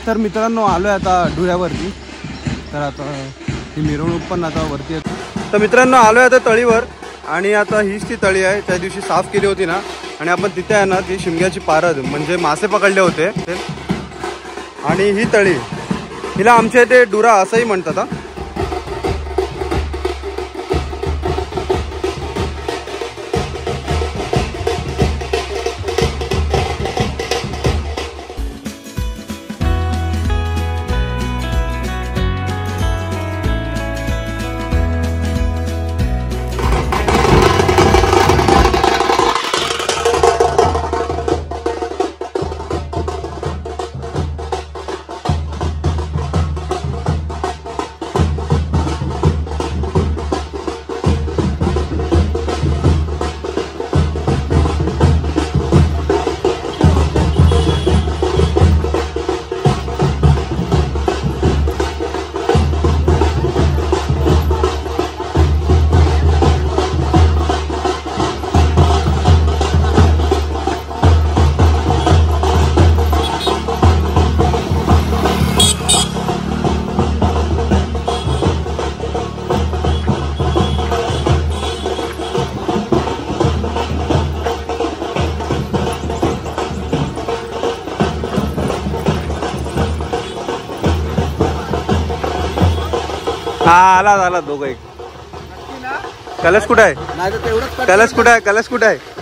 तर मित्रांनो आलो आहे आता डुळ्यावरती। तर आता ही मिरवणूक पण आता वरती आहे। तर मित्रांनो आलो आहे आता तळीवर आणि आता हीच ती तळी आहे, त्या दिवशी साफ केली होती ना। आणि आपण तिथे आहे ना ती शिमग्याची पारद म्हणजे मासे पकडले होते। आणि ही तळी, हिला आमच्या इथे डुरा असंही म्हणतात। हा आला दोघं एक। कलश कुठे आहे? कलश कुठे आहे? कलश कुठे आहे?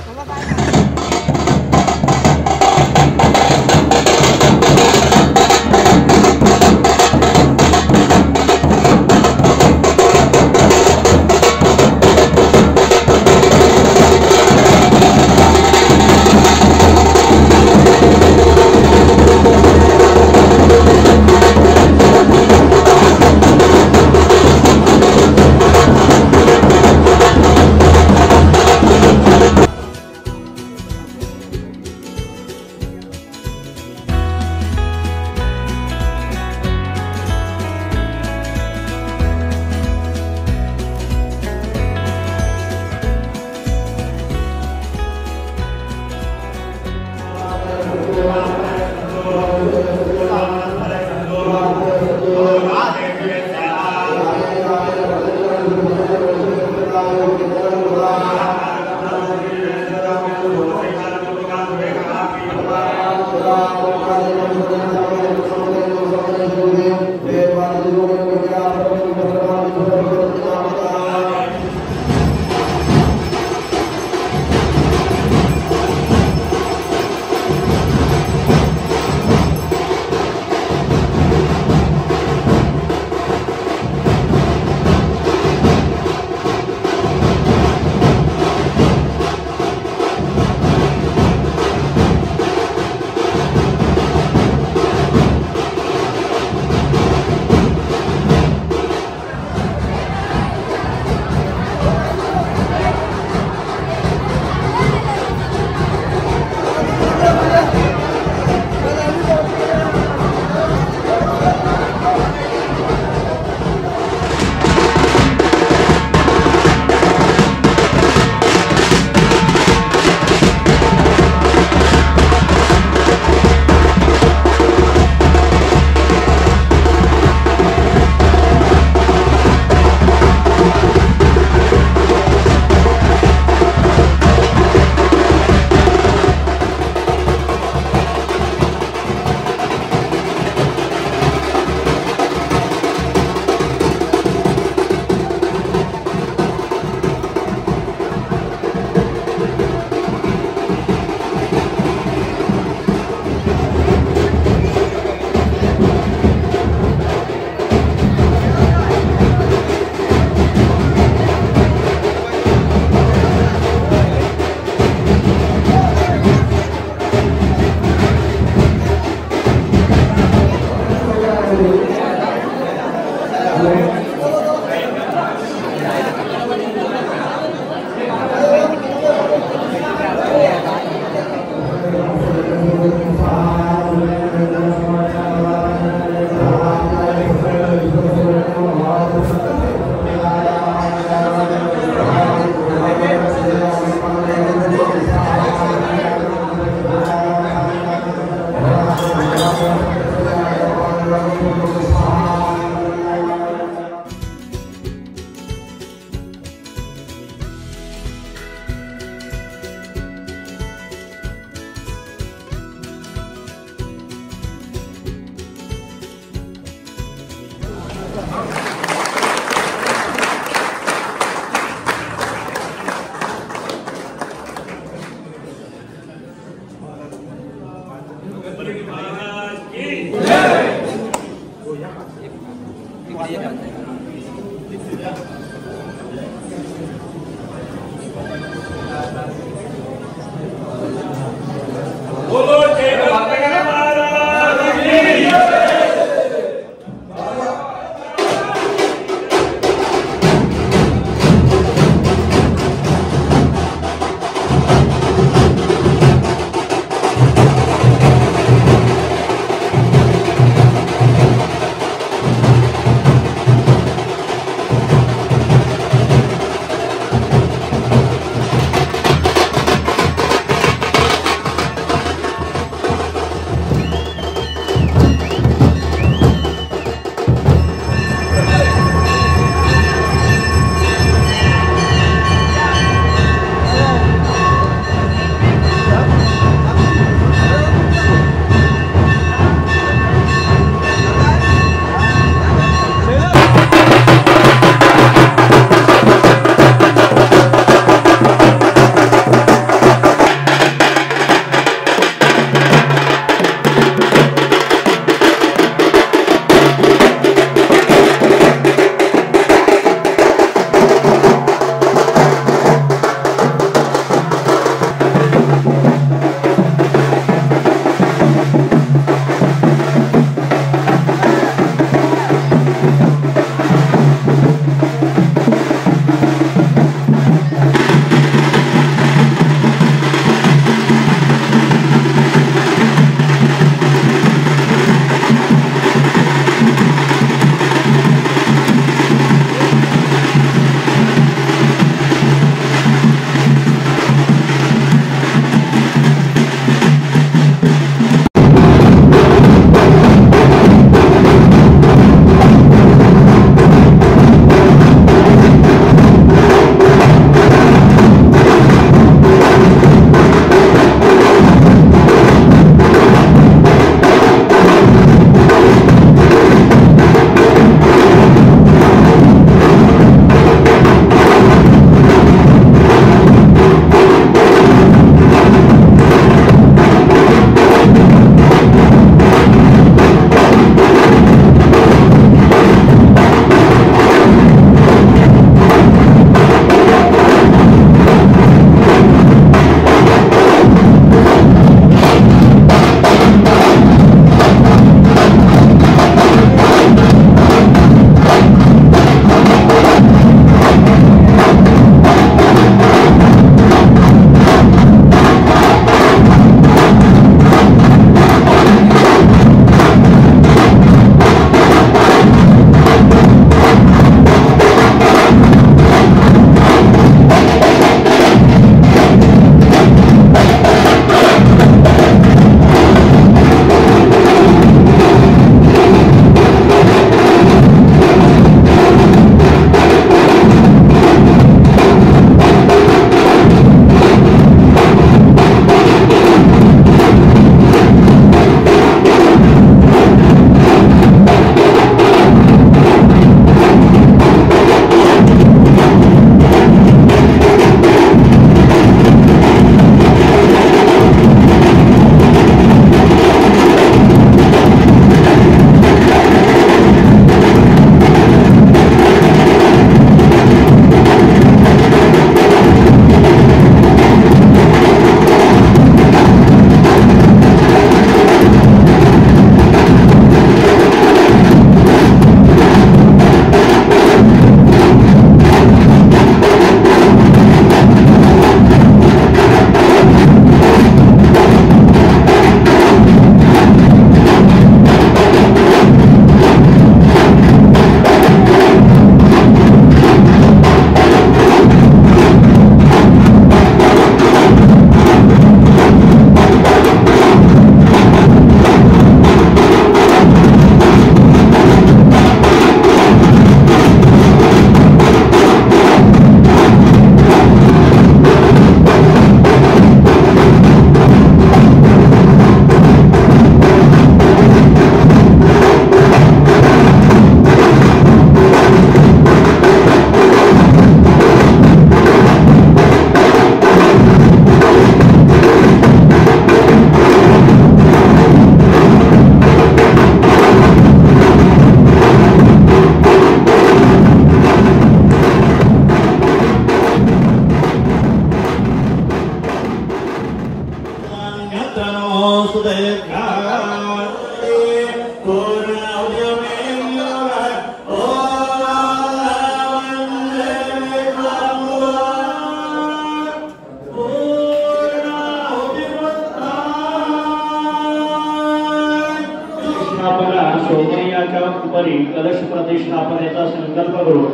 उपरी कलश प्रतिष्ठापनेचा संकल्प करून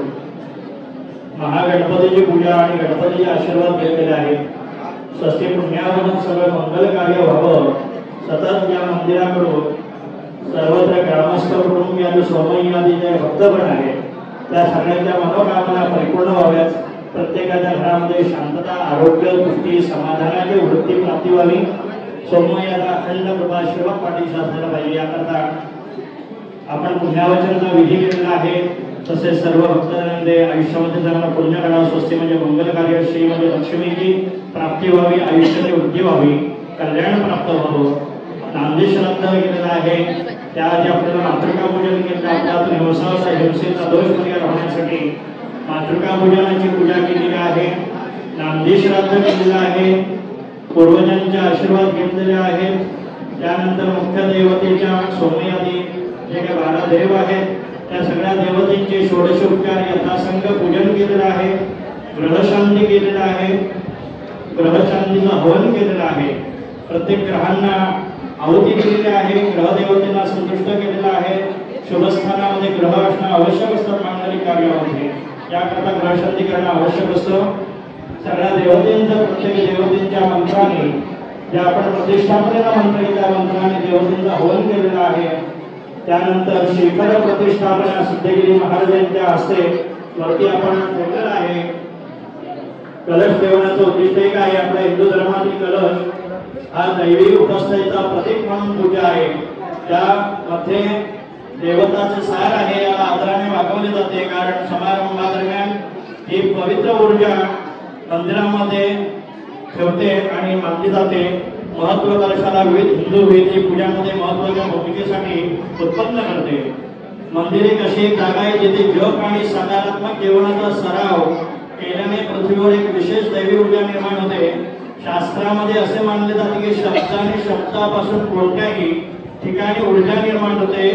महागणपतीची पूजा आणि गणपतीचे आशीर्वाद घेतलेले आहेत. स्वस्ती पुण्यावरून सगळं मंगल कार्य व्हावं सतत या मंदिराकडून सर्वत्र ग्रामस्थ कुटुंबियांनी सोमय्यादी जे भक्तगण आहेत त्या सगळ्यांच्या मनोकामना परिपूर्ण व्हाव्यात. प्रत्येकाच्या घरामध्ये शांतता, आरोग्य, पुष्टी, समाधानाची वृत्ती प्राप्ती व्हावी. सोमय्याला अखंड कृपा आशीर्वाद पाठीशी असलेला पाहिजे. याकरता आपण पुण्यावचनचा विधी केलेला आहे. तसेच सर्व भक्तांमध्ये आयुष्यामध्ये त्यांना पुण्य करा. स्वस्ती म्हणजे मंगल कार्य, श्री म्हणजे लक्ष्मीची प्राप्ती व्हावी, आयुष्याची वृद्धी व्हावी, कल्याण प्राप्त व्हावं. नांदी श्राद्ध केलेला आहे. त्याआधी आपल्याला मातृका पूजन केलं. आपल्यातून हिंसाचा हिंसेचा दोष परिहार होण्यासाठी मातृका पूजनाची पूजा केलेली आहे. नांदी श्राद्ध केलेलं आहे. पूर्वजांचे आशीर्वाद घेतलेले आहेत. त्यानंतर मुख्य देवतेच्या सोमयादी जे काही 12 देव आहेत त्या सगळ्या देवतेचे षोडशोपचार यथासंग पूजन केलेलं आहे. ग्रहशांती केलेलं आहे. ग्रहशांतीचं हवन केलेलं आहे. प्रत्येक ग्रहांना आहुती दिलेली आहे. ग्रहदेवतेला संतुष्ट केलेलं आहे. शुभस्थानामध्ये ग्रह असणं आवश्यक असतं मांगलिक कार्यामध्ये. याकरता ग्रहशांती करणं आवश्यक असतं. सगळ्या देवतेंचं प्रत्येक देवतेंच्या मंत्राने ज्या आपण प्रतिष्ठापनेला मंत्र त्या मंत्राने देवतेंचं हवन केलेलं आहे. त्यानंतर शिखर प्रतिष्ठापना सिद्धगिरी महाराजांच्या हस्ते वरती आपण ठेवलेलं आहे. कलश ठेवण्याचं उद्दिष्ट एक आहे. आपल्या हिंदू धर्मातील कलश हा दैवी उपस्थेचा प्रतीक म्हणून पूजा आहे. त्यामध्ये देवताचे सार आहे. याला आदराने वागवले जाते. कारण समारंभादरम्यान ही पवित्र ऊर्जा मंदिरामध्ये ठेवते आणि मानली जाते. महत्व कलशाला विविध हिंदू विधी पूजामध्ये महत्वाच्या भूमिकेसाठी उत्पन्न करते. मंदिर एक अशी एक जागा आहे जिथे जप आणि सकारात्मक जीवनाचा सराव केल्याने पृथ्वीवर एक विशेष दैवी ऊर्जा निर्माण होते. शास्त्रामध्ये असे मानले जाते की शब्दाने शब्दापासून कोणत्याही ठिकाणी ऊर्जा निर्माण होते.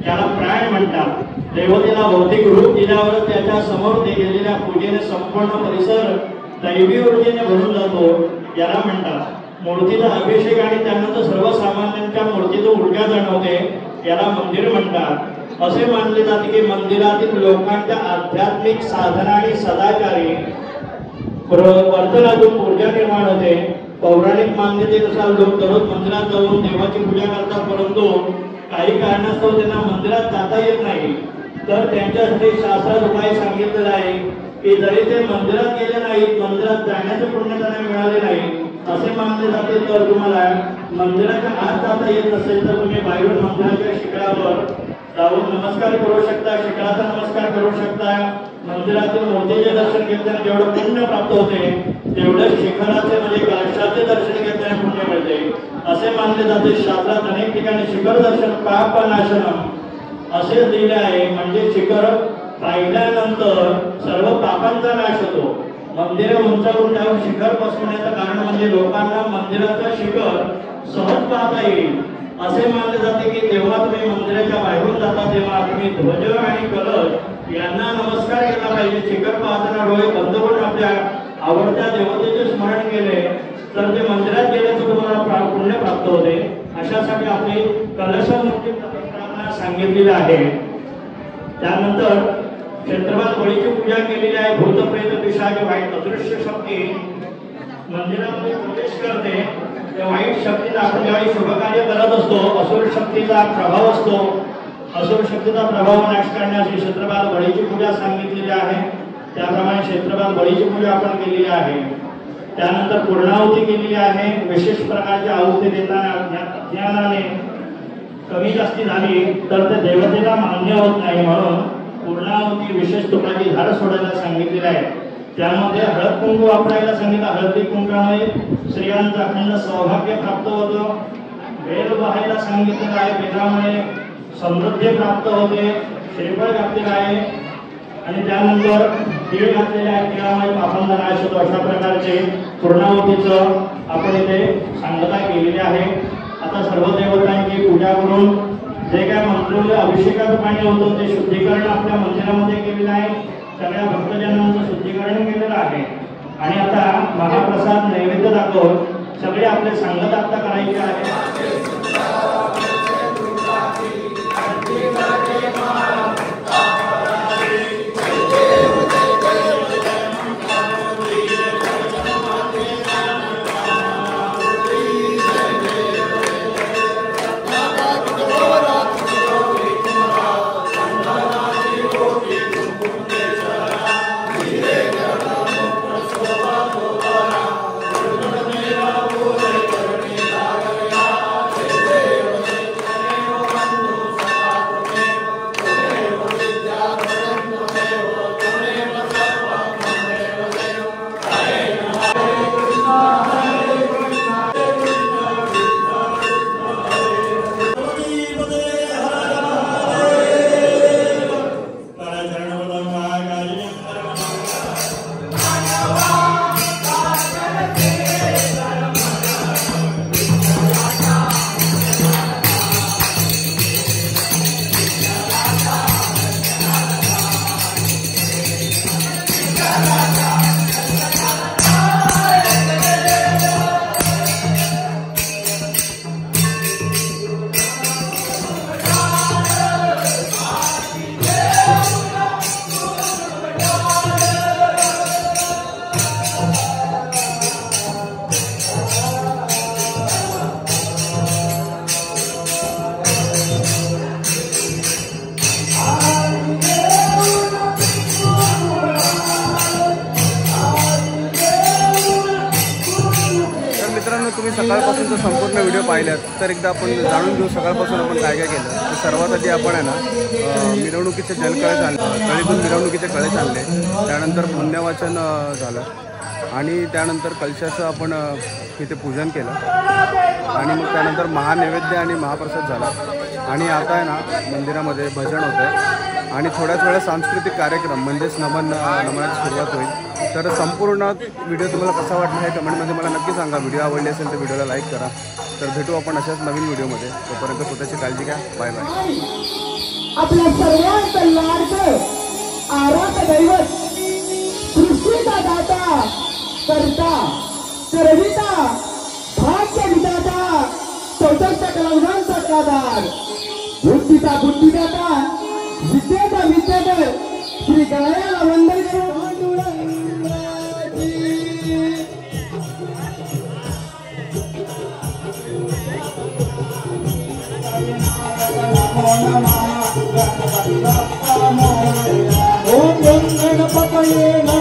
त्याला प्राण म्हणतात. देवतेला भौतिक रूप दिल्यावर त्याच्या समोर केलेल्या पूजेने संपूर्ण परिसर दैवी ऊर्जेने भरून जातो. याला म्हणतात मूर्तीचा अभिषेक आणि त्यानंतर सर्वसामान्यांच्या मूर्तीतून ऊर्जा जाणवते. याला मंदिर म्हणतात. असे मानले जाते की मंदिरातील लोकांच्या आध्यात्मिक साधना आणि सदाचारी वर्तनातून ऊर्जा निर्माण होते. पौराणिक मान्यतेनुसार लोक दररोज मंदिरात जाऊन देवाची पूजा करतात. परंतु काही कारणास्तव त्यांना मंदिरात जाता येत नाही. तर त्यांच्यासाठी शास्त्रात उपाय सांगितलेला आहे की जरी ते मंदिरात गेले नाहीत, मंदिरात जाण्याचे पुण्य त्यांना मिळाले नाही असे मानले जाते, तर तुम्हाला मंदिराच्या आत जाता येत नसेल तर तुम्ही बाहेरून मंदिराच्या शिखरावर जाऊन नमस्कार करू शकता. शिखराचा नमस्कार करू शकता. मंदिरातील मूर्तीचे दर्शन घेतल्याने जेवढं पुण्य प्राप्त होते तेवढं शिखराचे म्हणजे कलशाचे दर्शन घेतल्याने पुण्य मिळते असे मानले जाते. शास्त्रात अनेक ठिकाणी शिखर दर्शन पापनाशनम असे लिहिले आहे. म्हणजे शिखर पाहिल्यानंतर सर्व पापांचा नाश होतो. मंदिर उंचावून त्यावर शिखर बसवण्याचं कारण म्हणजे लोकांना मंदिराचं शिखर सहज पाहता येईल असे मानले जाते की जेव्हा तुम्ही मंदिराच्या बाहेरून जाता तेव्हा तुम्ही ध्वज आणि कलश यांना नमस्कार केला पाहिजे. शिखर पाहताना डोळे बंद करून आपल्या आवडत्या देवतेचे स्मरण केले तर ते मंदिरात गेल्याचं तुम्हाला पुण्य प्राप्त होते. अशासाठी आपली कलशमूर्ती प्रतिष्ठापना सांगितलेली आहे. त्यानंतर क्षेत्रपाल बळीची पूजा केलेली आहे. भूत प्रेत पिशाच वाईट अदृश्य शक्ती मंदिरामध्ये प्रवेश करते. त्या वाईट शक्तीला आपण ज्यावेळी शुभकार्य करत असतो असुर शक्तीचा प्रभाव असतो. असुर शक्तीचा प्रभाव नाश करण्यासाठी क्षेत्रपाल बळीची पूजा सांगितलेली आहे. त्याप्रमाणे क्षेत्रपाल बळीची पूजा आपण केलेली आहे. त्यानंतर पूर्णाहुती केलेली आहे. विशेष प्रकारच्या आहुती देताना अज्ञानाने कमी जास्ती झाली तर ते देवतेला मान्य होत नाही. म्हणून पूर्णाहुती विशेष तुपाची झाड सोडायला सांगितलेली आहे. त्यामध्ये हळद कुंकू वापरायला सांगितलं. हळदी कुंकामुळे स्त्रियांचं अखंड सौभाग्य प्राप्त होतं. वेल वाहायला सांगितलेलं आहे. वेलामुळे समृद्धी प्राप्त होते. श्रीफळ घातलेलं आहे आणि त्यानंतर तीळ घातलेल्या तिळामध्ये पापंदनाशक अशा प्रकारचे पूर्णाहुतीचं आपण इथे सांगता केलेली आहे। आता सर्व देवतांची पूजा करून जे काय मंत्रोले अभिषेकाचं पाणी होतं ते शुद्धीकरण आपल्या मंदिरामध्ये केलेलं आहे। सगळ्या भक्तजनांचं शुद्धीकरण केलेलं आहे आणि आता महाप्रसाद नैवेद्य दाखवून सगळे आपले सांगत आता करायचे आहे। तुम्ही सकाळपासूनचा संपूर्ण व्हिडिओ पाहिल्यात तर एकदा आपण जाणून घेऊ सकाळपासून आपण काय काय केलं। तर सर्वात आधी आपण आहे ना मिरवणुकीचे जलकळश आणले, तळीतून मिरवणुकीचे कळश आणले, त्यानंतर पुण्यवाचन झालं आणि त्यानंतर कलशाचं आपण तिथे पूजन केलं आणि मग त्यानंतर महानैवेद्य आणि महाप्रसाद झाला आणि आता आहे ना मंदिरामध्ये भजन होतं आहे आणि थोड्याच वेळा सांस्कृतिक कार्यक्रम म्हणजेच नमनाची सुरुवात होईल। तर संपूर्ण व्हिडिओ तुम्हाला कसा वाटला हे कमेंटमध्ये मला नक्की सांगा। व्हिडिओ आवडली असेल तर व्हिडिओला लाईक करा। तर भेटू आपण अशाच नवीन व्हिडिओमध्ये, तोपर्यंत स्वतःची काळजी घ्या। Bye bye. आपल्या सर्वांचं लाडकं आराध्य दैवत सृष्टीचा दाता करता करविता भाग्य विधाता चौथ्या कलावजांचा कलादार बुद्धीचा बुद्धिदाता विद्येचा विद्याधर श्री गणरायाला वंदन करू। ओम गणपतये नमः।